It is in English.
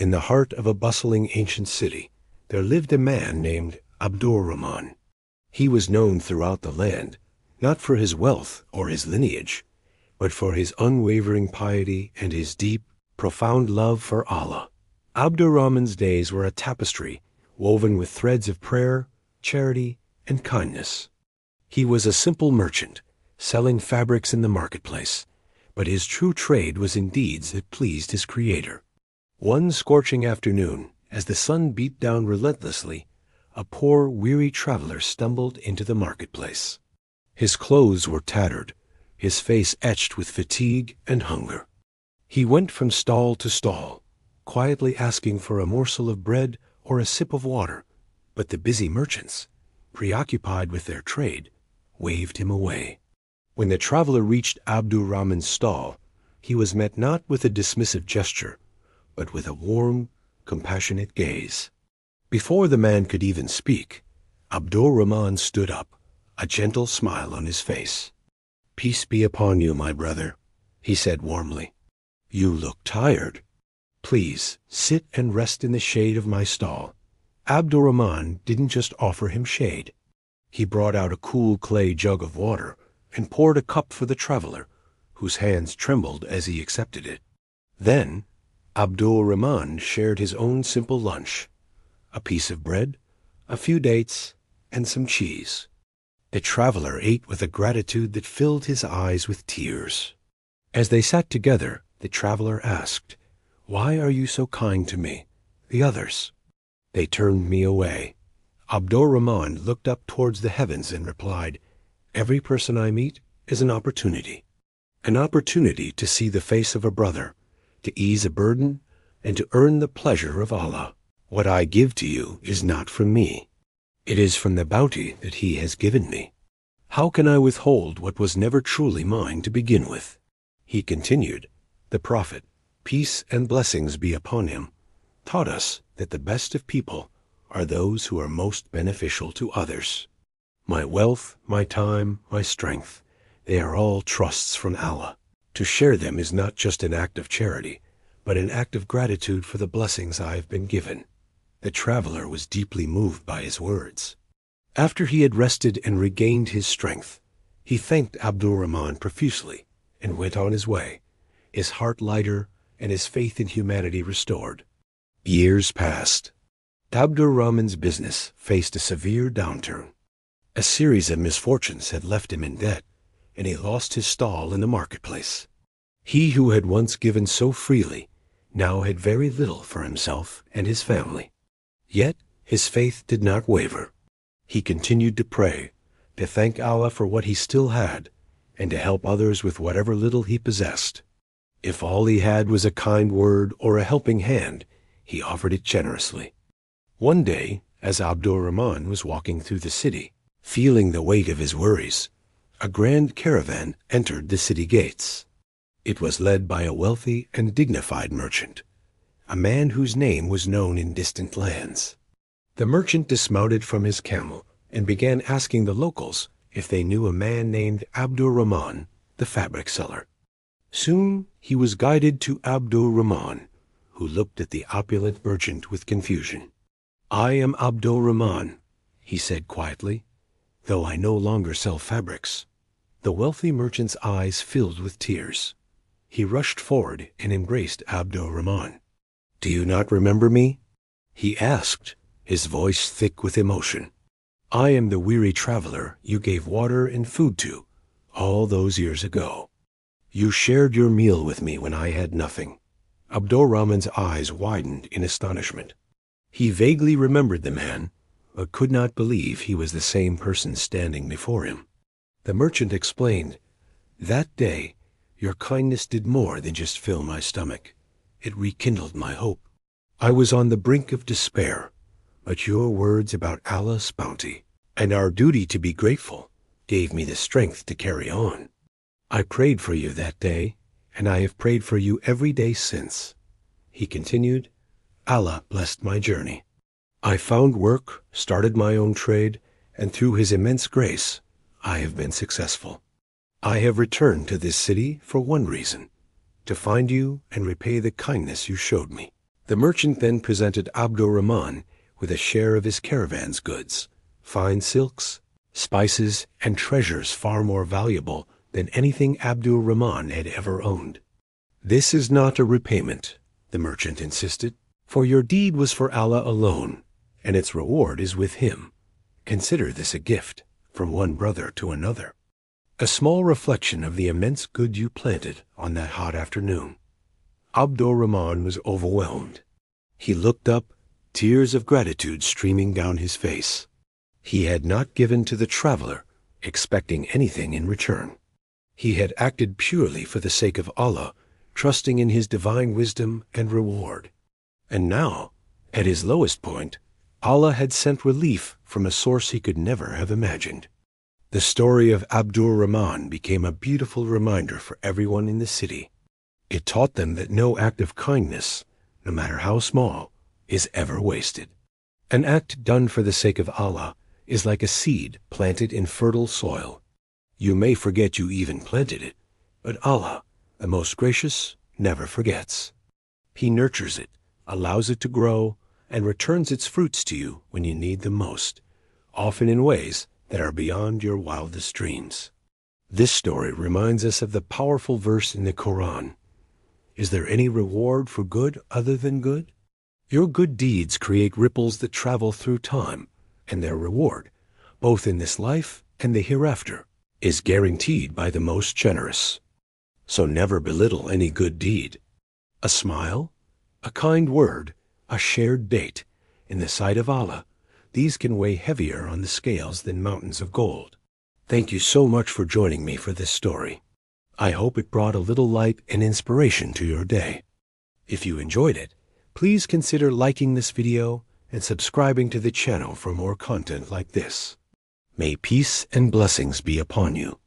In the heart of a bustling ancient city, there lived a man named Abdur-Rahman. He was known throughout the land, not for his wealth or his lineage, but for his unwavering piety and his deep, profound love for Allah. Abdur-Rahman's days were a tapestry woven with threads of prayer, charity, and kindness. He was a simple merchant, selling fabrics in the marketplace, but his true trade was in deeds that pleased his Creator. One scorching afternoon, as the sun beat down relentlessly, a poor, weary traveler stumbled into the marketplace. His clothes were tattered, his face etched with fatigue and hunger. He went from stall to stall, quietly asking for a morsel of bread or a sip of water, but the busy merchants, preoccupied with their trade, waved him away. When the traveler reached Abdur-Rahman's stall, he was met not with a dismissive gesture, but with a warm, compassionate gaze. Before the man could even speak, Abdur-Rahman stood up, a gentle smile on his face. "Peace be upon you, my brother," he said warmly. "You look tired. Please sit and rest in the shade of my stall." Abdur-Rahman didn't just offer him shade. He brought out a cool clay jug of water and poured a cup for the traveler, whose hands trembled as he accepted it. Then Abdur-Rahman shared his own simple lunch, a piece of bread, a few dates, and some cheese. The traveler ate with a gratitude that filled his eyes with tears. As they sat together, the traveler asked, "Why are you so kind to me, the others?" "They turned me away." Abdur-Rahman looked up towards the heavens and replied, "Every person I meet is an opportunity to see the face of a brother, to ease a burden, and to earn the pleasure of Allah. What I give to you is not from me. It is from the bounty that He has given me. How can I withhold what was never truly mine to begin with?" He continued, "The Prophet, peace and blessings be upon him, taught us that the best of people are those who are most beneficial to others. My wealth, my time, my strength, they are all trusts from Allah. To share them is not just an act of charity, but an act of gratitude for the blessings I have been given." The traveler was deeply moved by his words. After he had rested and regained his strength, he thanked Abdur-Rahman profusely and went on his way, his heart lighter and his faith in humanity restored. Years passed. Abdur-Rahman's business faced a severe downturn. A series of misfortunes had left him in debt, and he lost his stall in the marketplace. He who had once given so freely now had very little for himself and his family. Yet his faith did not waver. He continued to pray, to thank Allah for what he still had, and to help others with whatever little he possessed. If all he had was a kind word or a helping hand, he offered it generously. One day, as Abdur-Rahman was walking through the city, feeling the weight of his worries, a grand caravan entered the city gates. It was led by a wealthy and dignified merchant, a man whose name was known in distant lands. The merchant dismounted from his camel and began asking the locals if they knew a man named Abdur-Rahman, the fabric seller. Soon he was guided to Abdur-Rahman, who looked at the opulent merchant with confusion. "I am Abdur-Rahman," he said quietly, "though I no longer sell fabrics." The wealthy merchant's eyes filled with tears. He rushed forward and embraced Abdur-Rahman. "Do you not remember me?" he asked, his voice thick with emotion. "I am the weary traveler you gave water and food to all those years ago. You shared your meal with me when I had nothing." Abdur-Rahman's eyes widened in astonishment. He vaguely remembered the man, but could not believe he was the same person standing before him. The merchant explained, "That day, your kindness did more than just fill my stomach. It rekindled my hope. I was on the brink of despair, but your words about Allah's bounty and our duty to be grateful gave me the strength to carry on. I prayed for you that day, and I have prayed for you every day since." He continued, "Allah blessed my journey. I found work, started my own trade, and through His immense grace, I have been successful. I have returned to this city for one reason, to find you and repay the kindness you showed me." The merchant then presented Abdur-Rahman with a share of his caravan's goods, fine silks, spices, and treasures far more valuable than anything Abdur-Rahman had ever owned. "This is not a repayment," the merchant insisted, "for your deed was for Allah alone, and its reward is with Him. Consider this a gift from one brother to another." A small reflection of the immense good you planted on that hot afternoon. Abdur-Rahman was overwhelmed. He looked up, tears of gratitude streaming down his face. He had not given to the traveler, expecting anything in return. He had acted purely for the sake of Allah, trusting in His divine wisdom and reward. And now, at his lowest point, Allah had sent relief from a source he could never have imagined. The story of Abdur-Rahman became a beautiful reminder for everyone in the city. It taught them that no act of kindness, no matter how small, is ever wasted. An act done for the sake of Allah is like a seed planted in fertile soil. You may forget you even planted it, but Allah, the most gracious, never forgets. He nurtures it, allows it to grow, and returns its fruits to you when you need them most, often in ways that are beyond your wildest dreams. This story reminds us of the powerful verse in the Qur'an, "Is there any reward for good other than good?" Your good deeds create ripples that travel through time, and their reward, both in this life and the hereafter, is guaranteed by the most generous. So never belittle any good deed. A smile, a kind word, a shared date, in the sight of Allah, these can weigh heavier on the scales than mountains of gold. Thank you so much for joining me for this story. I hope it brought a little light and inspiration to your day. If you enjoyed it, please consider liking this video and subscribing to the channel for more content like this. May peace and blessings be upon you.